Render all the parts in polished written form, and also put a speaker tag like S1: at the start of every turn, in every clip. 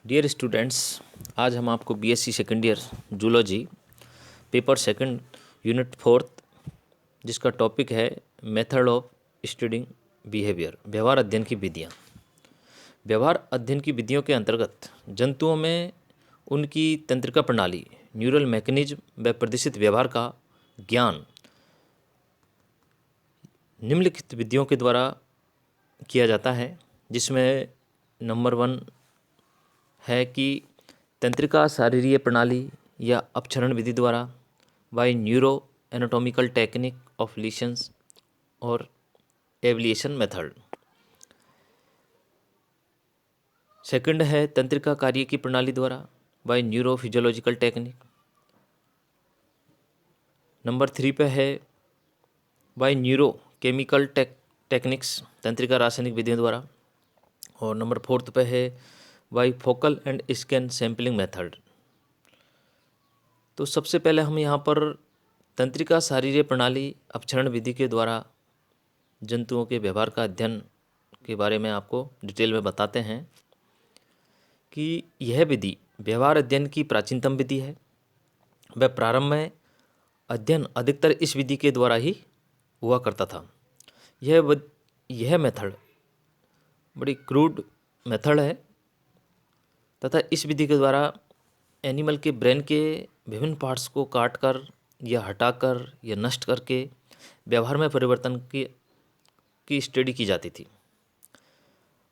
S1: Dear students, आज हम आपको BSc second year zoology paper second unit fourth, जिसका टॉपिक है मेथड ऑफ स्टडिंग बिहेवियर, व्यवहार अध्ययन की विधियाँ। व्यवहार अध्ययन की विधियों के अंतर्गत जंतुओं में उनकी तंत्रिका प्रणाली, न्यूरल मैकेनिज्म व प्रदर्शित व्यवहार का ज्ञान निम्नलिखित विधियों के द्वारा किया जाता है, जिसमें नंबर 1 है कि तंत्रिका शारीरिक प्रणाली या अपक्षरण विधि द्वारा by neuroanatomical technique of lesions और एवलिएशन मेथड। सेकंड है तंत्रिका कार्य की प्रणाली द्वारा by neuro physiological technique. Number 3 पे है बाय न्यूरो केमिकल टेक्निक्स, तंत्रिका रासायनिक विधियों द्वारा। और नंबर 4 पे है bye focal and scan sampling method. तो सबसे पहले हम यहाँ पर तंत्रिका शारीरिक प्रणाली अपक्षरण विधि के द्वारा जंतुओं के व्यवहार का अध्ययन के बारे में आपको डिटेल में बताते हैं कि यह विधि व्यवहार अध्ययन की प्राचीनतम विधि है। वह प्रारंभ में अध्ययन अधिकतर इस विधि के द्वारा ही हुआ करता था। यह मेथड बड़ी क्रूड मेथड है तथा इस विधि के द्वारा एनिमल के ब्रेन के विभिन्न पार्ट्स को काटकर या हटाकर या नष्ट करके व्यवहार में परिवर्तन की स्टडी की जाती थी।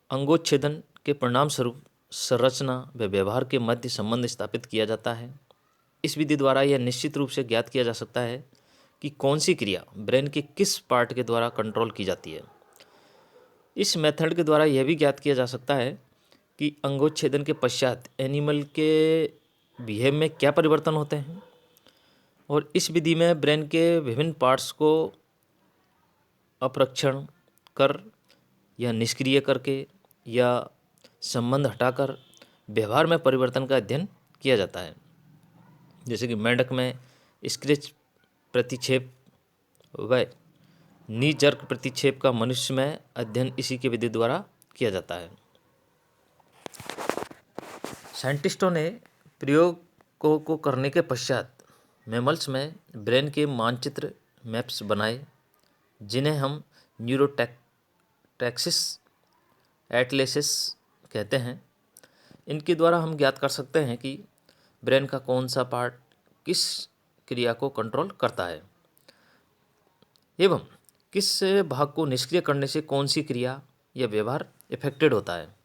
S1: अंगोच्छेदन के परिणाम स्वरूप संरचना व व्यवहार के मध्य संबंध स्थापित किया जाता है। इस विधि द्वारा यह निश्चित रूप से ज्ञात किया जा सकता है कि कौन सी क्रिया ब्रेन के किस पार्ट के द्वारा कंट्रोल की जाती है। इस मेथड के द्वारा यह भी ज्ञात किया जा सकता है कि अंगोच्छेदन के पश्चात एनिमल के बिहेव में क्या परिवर्तन होते हैं, और इस विधि में ब्रेन के विभिन्न पार्ट्स को अपरक्षण कर या निष्क्रिय करके या संबंध हटाकर व्यवहार में परिवर्तन का अध्ययन किया जाता है। जैसे कि मेंढक में स्क्रेच प्रतिक्षेप व नी जर्क प्रतिक्षेप का मनुष्य में अध्ययन इसी के विधि द्वारा किया जाता है। साइंटिस्टों ने प्रयोग को करने के पश्चात मैमल्स में ब्रेन के मानचित्र मैप्स बनाए, जिन्हें हम न्यूरोटैक्सिस एटलेसिस कहते हैं। इनके द्वारा हम ज्ञात कर सकते हैं कि ब्रेन का कौन सा पार्ट किस क्रिया को कंट्रोल करता है एवं किस भाग को निष्क्रिय करने से कौन सी क्रिया या व्यवहार इफेक्टेड होता है।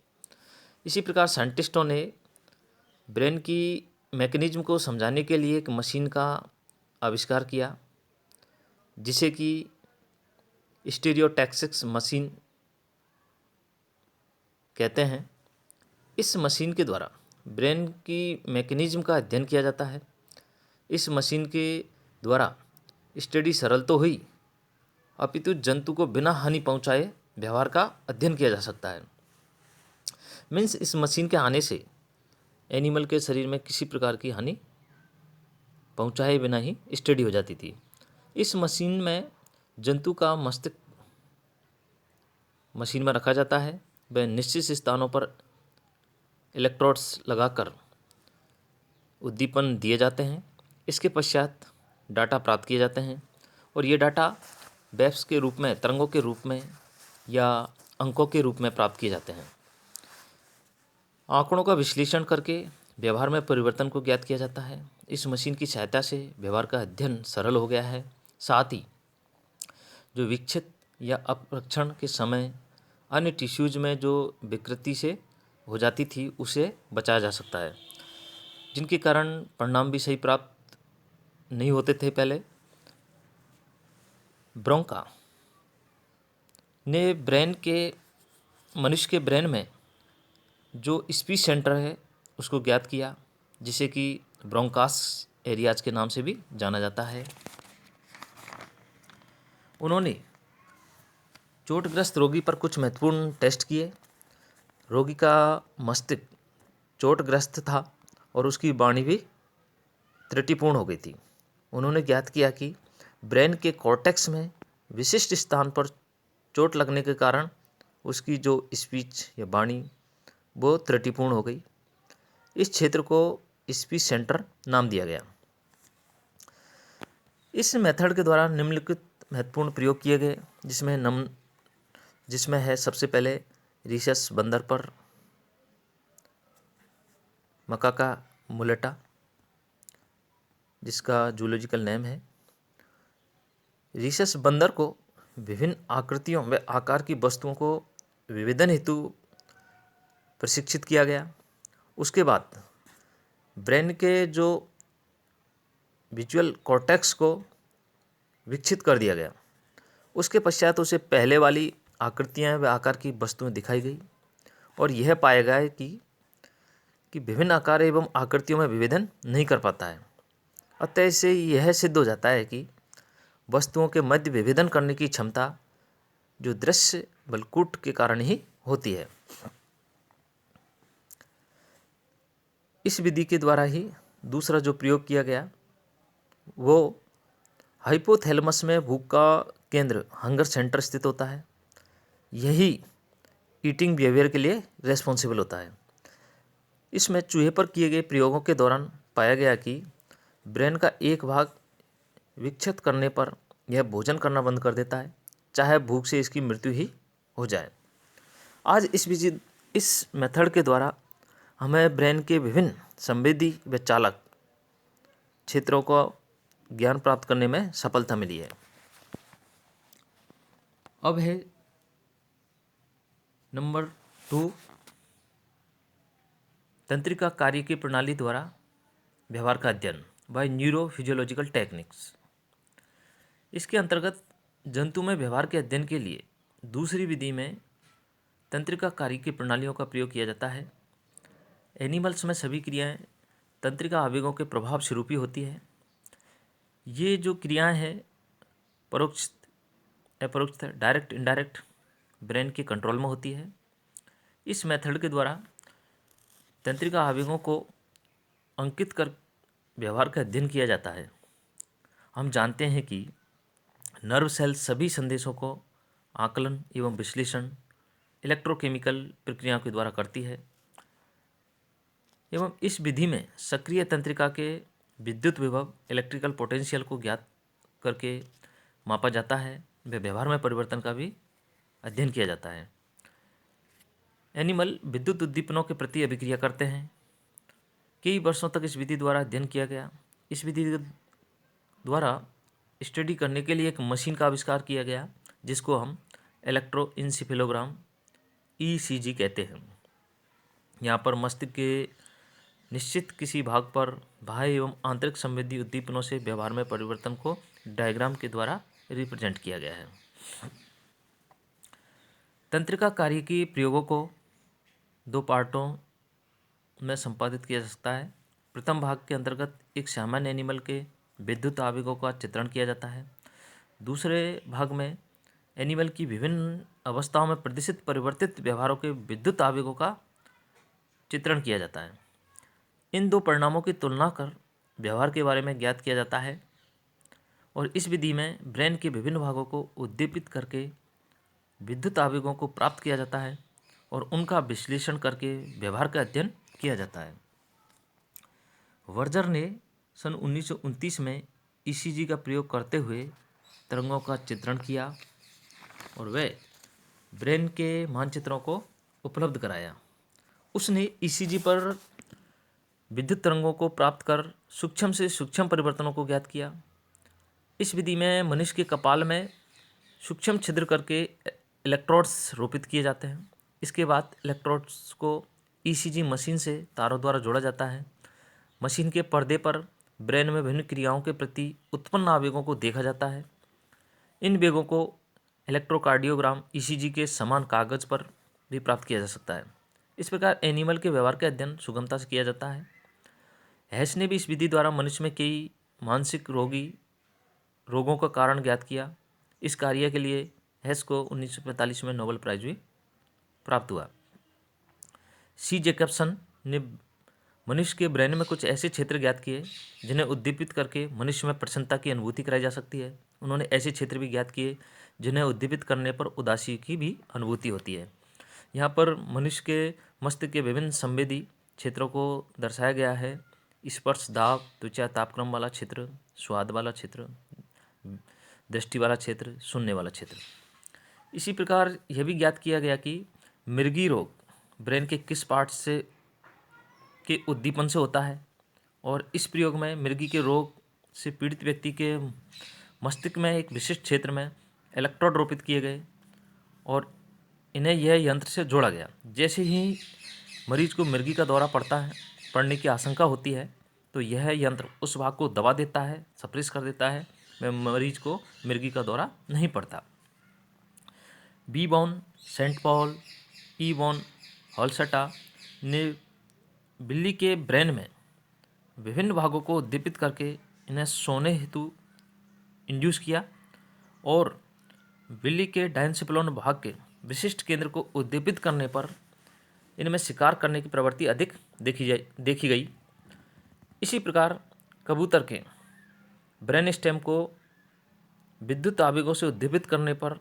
S1: इसी प्रकार साइंटिस्टों ने ब्रेन की मैकेनिज्म को समझाने के लिए एक मशीन का आविष्कार किया, जिसे कि स्टीरियोटैक्सिस मशीन कहते हैं। इस मशीन के द्वारा ब्रेन की मैकेनिज्म का अध्ययन किया जाता है। इस मशीन के द्वारा स्टडी सरल तो हुई, अपितु जंतु को बिना हानि पहुंचाए व्यवहार का अध्ययन किया जा सकता है। मीन्स इस मशीन के आने से एनिमल के शरीर में किसी प्रकार की हानि पहुंचाए बिना ही स्टडी हो जाती थी। इस मशीन में जंतु का मस्तिष्क मशीन में रखा जाता है। वह निश्चित स्थानों पर इलेक्ट्रोड्स लगाकर उद्दीपन दिए जाते हैं। इसके पश्चात डाटा प्राप्त किए जाते हैं और ये डाटा वेव्स के रूप में, तरंगों के रूप में या अंकों के रूप में प्राप्त किए जाते हैं। आंकड़ों का विश्लेषण करके व्यवहार में परिवर्तन को ज्ञात किया जाता है। इस मशीन की सहायता से व्यवहार का अध्ययन सरल हो गया है। साथ ही जो विक्षिप्त या अपरक्षण के समय अन्य टिश्यूज में जो विकृति से हो जाती थी, उसे बचाया जा सकता है, जिनके कारण परिणाम भी सही प्राप्त नहीं होते थे। पहले ब्रोंका ने मनुष्य के ब्रेन में जो स्पीच सेंटर है उसको ज्ञात किया, जिसे कि ब्रोंकास एरियाज के नाम से भी जाना जाता है। उन्होंने चोटग्रस्त रोगी पर कुछ महत्वपूर्ण टेस्ट किए। रोगी का मस्तिष्क चोटग्रस्त था और उसकी वाणी भी त्रुटिपूर्ण हो गई थी। उन्होंने ज्ञात किया कि ब्रेन के कॉर्टेक्स में विशिष्ट स्थान पर चोट लगने के कारण उसकी जो स्पीच या वाणी वो त्रुटिपूर्ण हो गई। इस क्षेत्र को स्पीच सेंटर नाम दिया गया। इस मेथड के द्वारा निम्नलिखित महत्वपूर्ण प्रयोग किए गए, जिसमें है सबसे पहले रीसस बंदर पर मकाका मुलेटा, जिसका जूलॉजिकल नेम है। रीसस बंदर को विभिन्न आकृतियों व आकार की वस्तुओं को विवेदन हेतु प्रशिक्षित किया गया। उसके बाद ब्रेन के जो विजुअल कॉर्टेक्स को विकसित कर दिया गया। उसके पश्चात उसे पहले वाली आकृतियाँ व आकार की वस्तुएं दिखाई गई और यह पाया गया कि विभिन्न आकार एवं आकृतियों में विभेदन नहीं कर पाता है। अतः इससे यह सिद्ध हो जाता है कि वस्तुओं के मध्य विभेदन करने की क्षमता जो दृश्य बलकूट के कारण ही होती है। इस विधि के द्वारा ही दूसरा जो प्रयोग किया गया वो हाइपोथैलेमस में भूख का केंद्र हंगर सेंटर स्थित होता है। यही ईटिंग बिहेवियर के लिए रेस्पॉन्सिबल होता है। इसमें चूहे पर किए गए प्रयोगों के दौरान पाया गया कि ब्रेन का एक भाग विक्षत करने पर यह भोजन करना बंद कर देता है, चाहे भूख से इसकी मृत्यु ही हो जाए। आज इस मेथड के द्वारा हमें ब्रेन के विभिन्न संवेदी व चालक क्षेत्रों को ज्ञान प्राप्त करने में सफलता मिली है। अब है नंबर 2, तंत्रिका कार्य की प्रणाली द्वारा व्यवहार का अध्ययन बाय न्यूरोफिजियोलॉजिकल टेक्निक्स। इसके अंतर्गत जंतु में व्यवहार के अध्ययन के लिए दूसरी विधि में तंत्रिका कार्य की प्रणालियों का प्रयोग किया जाता है। एनिमल्स में सभी क्रियाएं तंत्रिका आवेगों के प्रभाव स्वरूप ही होती है। ये जो क्रियाएं हैं परोक्ष अपरोक्ष, डायरेक्ट इनडायरेक्ट ब्रेन के कंट्रोल में होती है। इस मेथड के द्वारा तंत्रिका आवेगों को अंकित कर व्यवहार का अध्ययन किया जाता है। हम जानते हैं कि नर्व सेल सभी संदेशों को आकलन एवं विश्लेषण इलेक्ट्रोकेमिकल प्रक्रियाओं के द्वारा करती है एवं इस विधि में सक्रिय तंत्रिका के विद्युत विभव इलेक्ट्रिकल पोटेंशियल को ज्ञात करके मापा जाता है व व्यवहार में परिवर्तन का भी अध्ययन किया जाता है। एनिमल विद्युत उद्दीपनों के प्रति अभिक्रिया करते हैं। कई वर्षों तक इस विधि द्वारा अध्ययन किया गया। इस विधि द्वारा स्टडी करने के लिए एक मशीन का आविष्कार किया गया जिसको हम इलेक्ट्रोइंसिफेलोग्राम ECG कहते हैं। यहाँ पर मस्तिष्क के निश्चित किसी भाग पर बाह्य एवं आंतरिक संवेदी उद्दीपनों से व्यवहार में परिवर्तन को डायग्राम के द्वारा रिप्रेजेंट किया गया है। तंत्रिका कार्य की प्रयोगों को 2 पार्टों में संपादित किया जा सकता है। प्रथम भाग के अंतर्गत एक सामान्य एनिमल के विद्युत आवेगों का चित्रण किया जाता है। दूसरे भाग में एनिमल की विभिन्न अवस्थाओं में प्रदर्शित परिवर्तित व्यवहारों के विद्युत आवेगों का चित्रण किया जाता है। इन 2 परिणामों की तुलना कर व्यवहार के बारे में ज्ञात किया जाता है और इस विधि में ब्रेन के विभिन्न भागों को उद्दीपित करके विद्युत आवेगों को प्राप्त किया जाता है और उनका विश्लेषण करके व्यवहार का अध्ययन किया जाता है। वर्जर ने सन 1929 में ECG का प्रयोग करते हुए तरंगों का चित्रण किया और वह ब्रेन के मानचित्रों को उपलब्ध कराया। उसने ECG पर विद्युत तरंगों को प्राप्त कर सूक्ष्म से सूक्ष्म परिवर्तनों को ज्ञात किया। इस विधि में मनुष्य के कपाल में सूक्ष्म छिद्र करके इलेक्ट्रोड्स रोपित किए जाते हैं। इसके बाद इलेक्ट्रोड्स को ECG मशीन से तारों द्वारा जोड़ा जाता है। मशीन के पर्दे पर ब्रेन में विभिन्न क्रियाओं के प्रति उत्पन्न आवेगों को देखा जाता है। इन वेगों को इलेक्ट्रोकार्डियोग्राम ECG के समान कागज पर भी प्राप्त किया जा सकता है। इस प्रकार एनिमल के व्यवहार का अध्ययन सुगमता से किया जाता है। हैस ने भी इस विधि द्वारा मनुष्य में कई मानसिक रोगों का कारण ज्ञात किया। इस कार्य के लिए हैस को 1945 में नोबेल प्राइज भी प्राप्त हुआ। C. जैकबसन ने मनुष्य के ब्रेन में कुछ ऐसे क्षेत्र ज्ञात किए जिन्हें उद्दीपित करके मनुष्य में प्रसन्नता की अनुभूति कराई जा सकती है। उन्होंने ऐसे क्षेत्र भी ज्ञात किए जिन्हें उद्दीपित करने पर उदासी की भी अनुभूति होती है। यहाँ पर मनुष्य के मस्तिष्क के विभिन्न संवेदी क्षेत्रों को दर्शाया गया है। स्पर्श, दाब, त्वचा तापक्रम वाला क्षेत्र, स्वाद वाला क्षेत्र, दृष्टि वाला क्षेत्र, सुनने वाला क्षेत्र। इसी प्रकार यह भी ज्ञात किया गया कि मृगी रोग ब्रेन के किस पार्ट से के उद्दीपन से होता है, और इस प्रयोग में मृगी के रोग से पीड़ित व्यक्ति के मस्तिष्क में एक विशिष्ट क्षेत्र में इलेक्ट्रोड रोपित किए गए और इन्हें यह यंत्र से जोड़ा गया। जैसे ही मरीज को मृगी का दौरा पड़ने की आशंका होती है तो यह यंत्र उस भाग को दबा देता है, सप्रेस कर देता है, मरीज को मृगी का दौरा नहीं पड़ता। बी बॉन, सेंट पॉल, ई बॉन हॉलसटा ने बिल्ली के ब्रेन में विभिन्न भागों को उद्दीपित करके इन्हें सोने हेतु इंड्यूस किया और बिल्ली के डायंसिप्लोन भाग के विशिष्ट केंद्र को उद्दीपित करने पर इनमें शिकार करने की प्रवृत्ति अधिक देखी गई। इसी प्रकार कबूतर के ब्रेन स्टेम को विद्युत आवेगों से उद्दीपित करने पर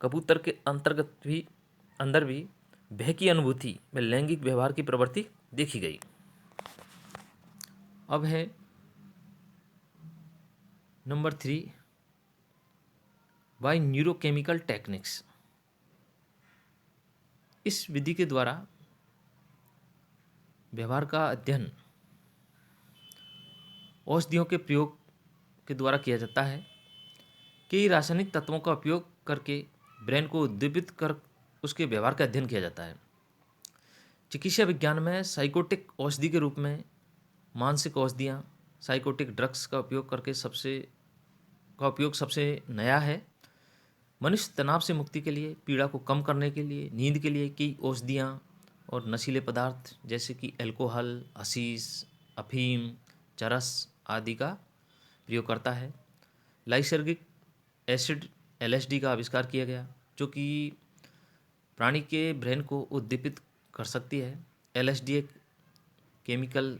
S1: कबूतर के अंदर भी भय की अनुभूति में लैंगिक व्यवहार की प्रवृत्ति देखी गई। अब है नंबर 3, बाय न्यूरोकेमिकल टेक्निक्स। इस विधि के द्वारा व्यवहार का अध्ययन औषधियों के प्रयोग के द्वारा किया जाता है। कई रासायनिक तत्वों का उपयोग करके ब्रेन को उद्दीपित कर उसके व्यवहार का अध्ययन किया जाता है। चिकित्सा विज्ञान में साइकोटिक औषधि के रूप में मानसिक औषधियाँ, साइकोटिक ड्रग्स का उपयोग सबसे नया है। मनुष्य तनाव से मुक्ति के लिए, पीड़ा को कम करने के लिए, नींद के लिए कई औषधियाँ और नशीले पदार्थ जैसे कि अल्कोहल, हशीश, अफीम, चरस आदि का प्रयोग करता है। लाइसर्गिक एसिड LSD का आविष्कार किया गया जो कि प्राणी के ब्रेन को उद्दीपित कर सकती है। LSD एक केमिकल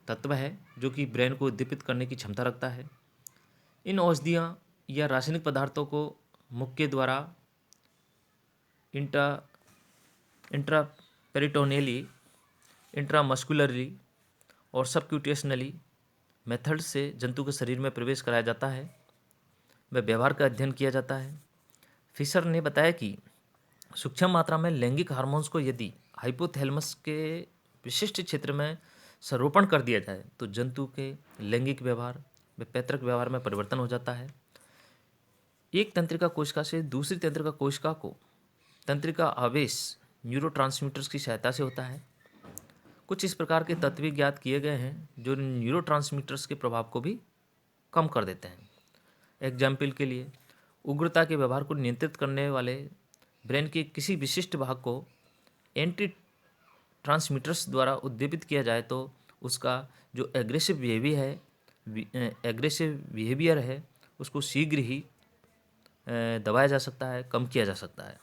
S1: तत्व है जो कि ब्रेन को उद्दीपित करने की क्षमता रखता है। इन औषधियाँ या रासायनिक पदार्थों को मुख के द्वारा इंट्रापेरिटोनियली, इंट्रामस्कुलरली और सबक्यूटेशनली मेथड से जंतु के शरीर में प्रवेश कराया जाता है। वह व्यवहार का अध्ययन किया जाता है। फिशर ने बताया कि सूक्ष्म मात्रा में लैंगिक हार्मोन्स को यदि हाइपोथैलेमस के विशिष्ट क्षेत्र में संरोपण कर दिया जाए तो जंतु के लैंगिक व्यवहार व पैतृक व्यवहार में परिवर्तन हो जाता है। एक तंत्रिका कोशिका से दूसरी तंत्रिका कोशिका को तंत्रिका आवेश न्यूरोट्रांसमीटर्स की सहायता से होता है। कुछ इस प्रकार के तत्व ज्ञात किए गए हैं जो न्यूरोट्रांसमीटर्स के प्रभाव को भी कम कर देते हैं। एग्जाम्पल के लिए, उग्रता के व्यवहार को नियंत्रित करने वाले ब्रेन के किसी विशिष्ट भाग को एंटी ट्रांसमीटर्स द्वारा उद्दीपित किया जाए तो उसका जो एग्रेसिव बिहेवियर है उसको शीघ्र ही दबाया जा सकता है, कम किया जा सकता है।